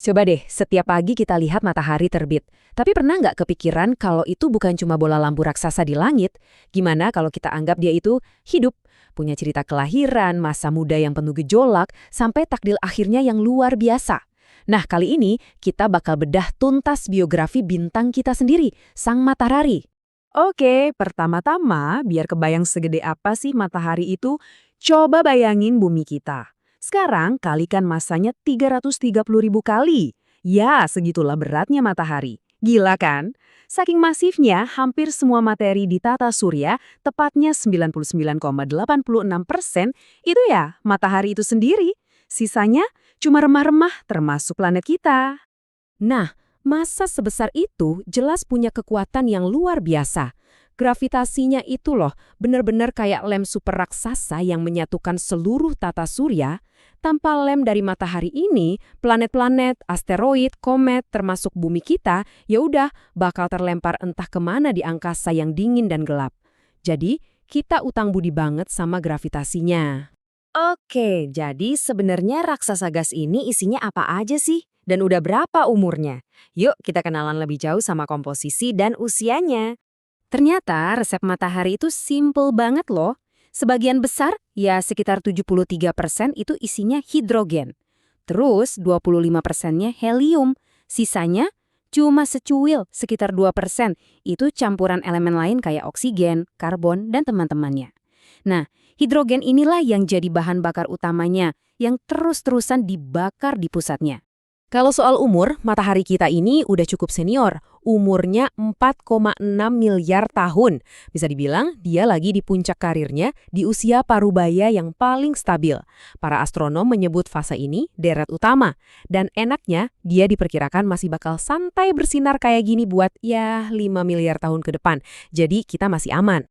Coba deh, setiap pagi kita lihat matahari terbit. Tapi pernah nggak kepikiran kalau itu bukan cuma bola lampu raksasa di langit? Gimana kalau kita anggap dia itu hidup? Punya cerita kelahiran, masa muda yang penuh gejolak, sampai takdir akhirnya yang luar biasa. Nah, kali ini kita bakal bedah tuntas biografi bintang kita sendiri, Sang Matahari. Oke, pertama-tama biar kebayang segede apa sih matahari itu, coba bayangin bumi kita. Sekarang kalikan masanya 330.000 kali. Ya, segitulah beratnya matahari. Gila kan? Saking masifnya, hampir semua materi di tata surya, tepatnya 99,86%, itu ya matahari itu sendiri. Sisanya cuma remah-remah termasuk planet kita. Nah, massa sebesar itu jelas punya kekuatan yang luar biasa. Gravitasinya itu loh, benar-benar kayak lem super raksasa yang menyatukan seluruh tata surya. Tanpa lem dari matahari ini, planet-planet, asteroid, komet, termasuk bumi kita, ya udah bakal terlempar entah kemana di angkasa yang dingin dan gelap. Jadi, kita utang budi banget sama gravitasinya. Oke, jadi sebenarnya raksasa gas ini isinya apa aja sih? Dan udah berapa umurnya? Yuk kita kenalan lebih jauh sama komposisi dan usianya. Ternyata resep matahari itu simple banget loh. Sebagian besar, ya sekitar 73% itu isinya hidrogen. Terus 25%-nya helium. Sisanya cuma secuil, sekitar 2%. Itu campuran elemen lain kayak oksigen, karbon, dan teman-temannya. Nah, hidrogen inilah yang jadi bahan bakar utamanya, yang terus-terusan dibakar di pusatnya. Kalau soal umur, matahari kita ini udah cukup senior. Umurnya 4,6 miliar tahun. Bisa dibilang dia lagi di puncak karirnya di usia parubaya yang paling stabil. Para astronom menyebut fase ini deret utama. Dan enaknya, dia diperkirakan masih bakal santai bersinar kayak gini buat 5 miliar tahun ke depan. Jadi kita masih aman.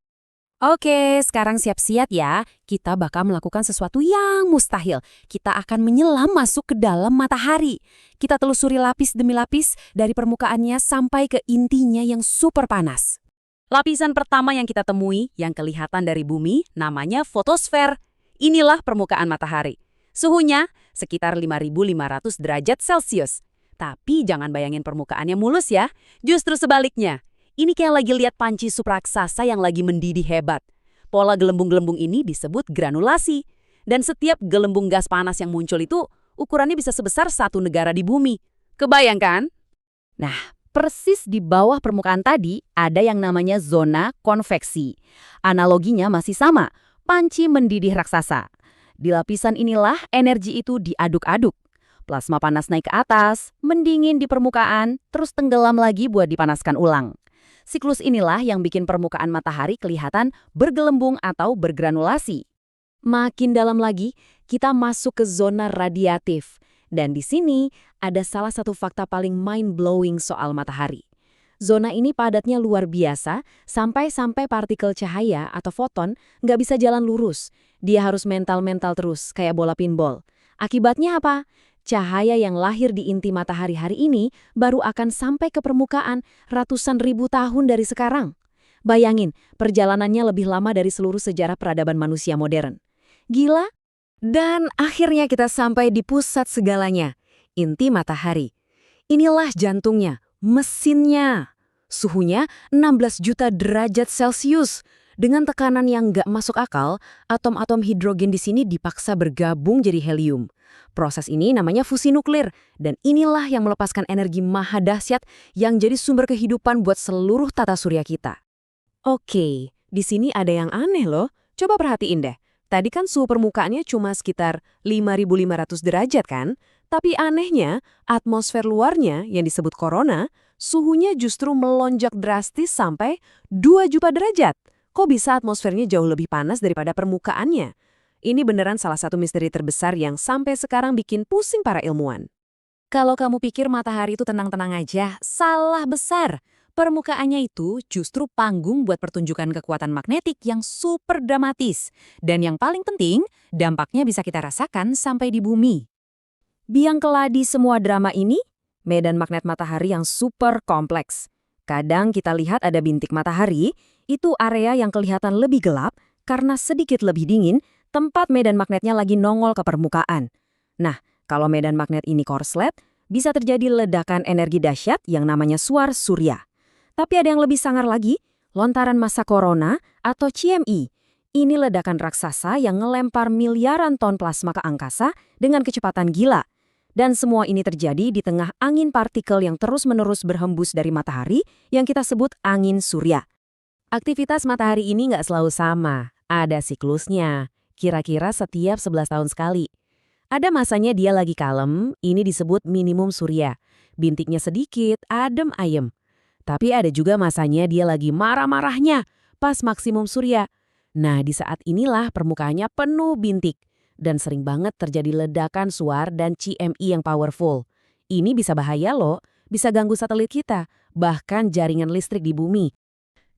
Oke, sekarang siap-siap ya. Kita bakal melakukan sesuatu yang mustahil. Kita akan menyelam masuk ke dalam matahari. Kita telusuri lapis demi lapis dari permukaannya sampai ke intinya yang super panas. Lapisan pertama yang kita temui, yang kelihatan dari bumi, namanya fotosfer. Inilah permukaan matahari. Suhunya sekitar 5.500 derajat Celcius. Tapi jangan bayangin permukaannya mulus ya. Justru sebaliknya. Ini kayak lagi lihat panci supraksasa yang lagi mendidih hebat. Pola gelembung-gelembung ini disebut granulasi. Dan setiap gelembung gas panas yang muncul itu ukurannya bisa sebesar satu negara di bumi. Kebayangkan? Nah, persis di bawah permukaan tadi ada yang namanya zona konveksi. Analoginya masih sama, panci mendidih raksasa. Di lapisan inilah energi itu diaduk-aduk. Plasma panas naik ke atas, mendingin di permukaan, terus tenggelam lagi buat dipanaskan ulang. Siklus inilah yang bikin permukaan matahari kelihatan bergelembung atau bergranulasi. Makin dalam lagi, kita masuk ke zona radiatif. Dan di sini ada salah satu fakta paling mind-blowing soal matahari. Zona ini padatnya luar biasa, sampai partikel cahaya atau foton nggak bisa jalan lurus. Dia harus mental-mental terus, kayak bola pinball. Akibatnya apa? Cahaya yang lahir di inti matahari hari ini baru akan sampai ke permukaan ratusan ribu tahun dari sekarang. Bayangin, perjalanannya lebih lama dari seluruh sejarah peradaban manusia modern. Gila? Dan akhirnya kita sampai di pusat segalanya, inti matahari. Inilah jantungnya, mesinnya. Suhunya 16 juta derajat Celcius. Dengan tekanan yang nggak masuk akal, atom-atom hidrogen di sini dipaksa bergabung jadi helium. Proses ini namanya fusi nuklir, dan inilah yang melepaskan energi maha dahsyat yang jadi sumber kehidupan buat seluruh tata surya kita. Oke, di sini ada yang aneh loh. Coba perhatiin deh. Tadi kan suhu permukaannya cuma sekitar 5.500 derajat kan? Tapi anehnya, atmosfer luarnya yang disebut corona, suhunya justru melonjak drastis sampai 2 juta derajat. Kok bisa atmosfernya jauh lebih panas daripada permukaannya? Ini beneran salah satu misteri terbesar yang sampai sekarang bikin pusing para ilmuwan. Kalau kamu pikir matahari itu tenang-tenang aja, salah besar. Permukaannya itu justru panggung buat pertunjukan kekuatan magnetik yang super dramatis. Dan yang paling penting, dampaknya bisa kita rasakan sampai di bumi. Biang keladi semua drama ini, medan magnet matahari yang super kompleks. Kadang kita lihat ada bintik matahari, itu area yang kelihatan lebih gelap karena sedikit lebih dingin, tempat medan magnetnya lagi nongol ke permukaan. Nah, kalau medan magnet ini korslet, bisa terjadi ledakan energi dahsyat yang namanya suar surya. Tapi ada yang lebih sangar lagi, lontaran massa corona atau CME. Ini ledakan raksasa yang ngelempar miliaran ton plasma ke angkasa dengan kecepatan gila. Dan semua ini terjadi di tengah angin partikel yang terus-menerus berhembus dari matahari yang kita sebut angin surya. Aktivitas matahari ini nggak selalu sama, ada siklusnya, kira-kira setiap 11 tahun sekali. Ada masanya dia lagi kalem, ini disebut minimum surya. Bintiknya sedikit, adem ayem. Tapi ada juga masanya dia lagi marah-marahnya, pas maksimum surya. Nah, di saat inilah permukaannya penuh bintik. Dan sering banget terjadi ledakan suar dan CME yang powerful. Ini bisa bahaya loh, bisa ganggu satelit kita, bahkan jaringan listrik di bumi.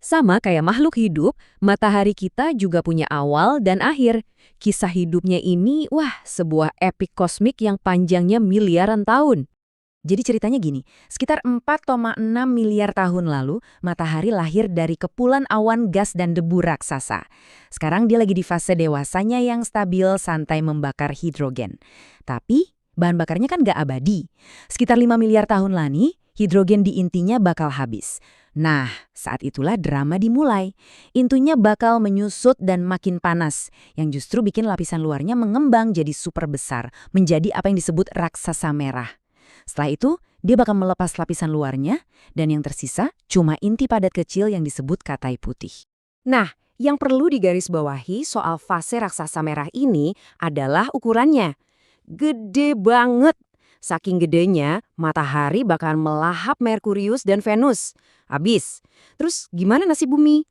Sama kayak makhluk hidup, matahari kita juga punya awal dan akhir. Kisah hidupnya ini, sebuah epik kosmik yang panjangnya miliaran tahun. Jadi ceritanya gini, sekitar 4,6 miliar tahun lalu, matahari lahir dari kepulan awan gas dan debu raksasa. Sekarang dia lagi di fase dewasanya yang stabil santai membakar hidrogen. Tapi bahan bakarnya kan nggak abadi. Sekitar 5 miliar tahun lagi, hidrogen di intinya bakal habis. Nah, saat itulah drama dimulai. Intunya bakal menyusut dan makin panas, yang justru bikin lapisan luarnya mengembang jadi super besar, menjadi apa yang disebut raksasa merah. Setelah itu, dia bakal melepas lapisan luarnya, dan yang tersisa cuma inti padat kecil yang disebut katai putih. Nah, yang perlu digarisbawahi soal fase raksasa merah ini adalah ukurannya. Gede banget. Saking gedenya, matahari bakal melahap Merkurius dan Venus. Habis. Terus gimana nasib bumi?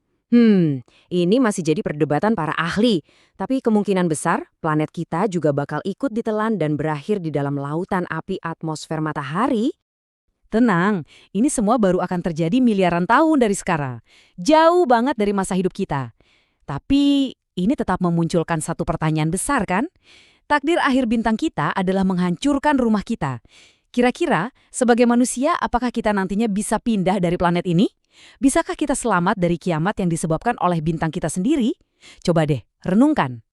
Ini masih jadi perdebatan para ahli. Tapi kemungkinan besar, planet kita juga bakal ikut ditelan dan berakhir di dalam lautan api atmosfer matahari. Tenang, ini semua baru akan terjadi miliaran tahun dari sekarang. Jauh banget dari masa hidup kita. Tapi ini tetap memunculkan satu pertanyaan besar kan? Takdir akhir bintang kita adalah menghancurkan rumah kita. Kira-kira, sebagai manusia, apakah kita nantinya bisa pindah dari planet ini? Bisakah kita selamat dari kiamat yang disebabkan oleh bintang kita sendiri? Coba deh, renungkan.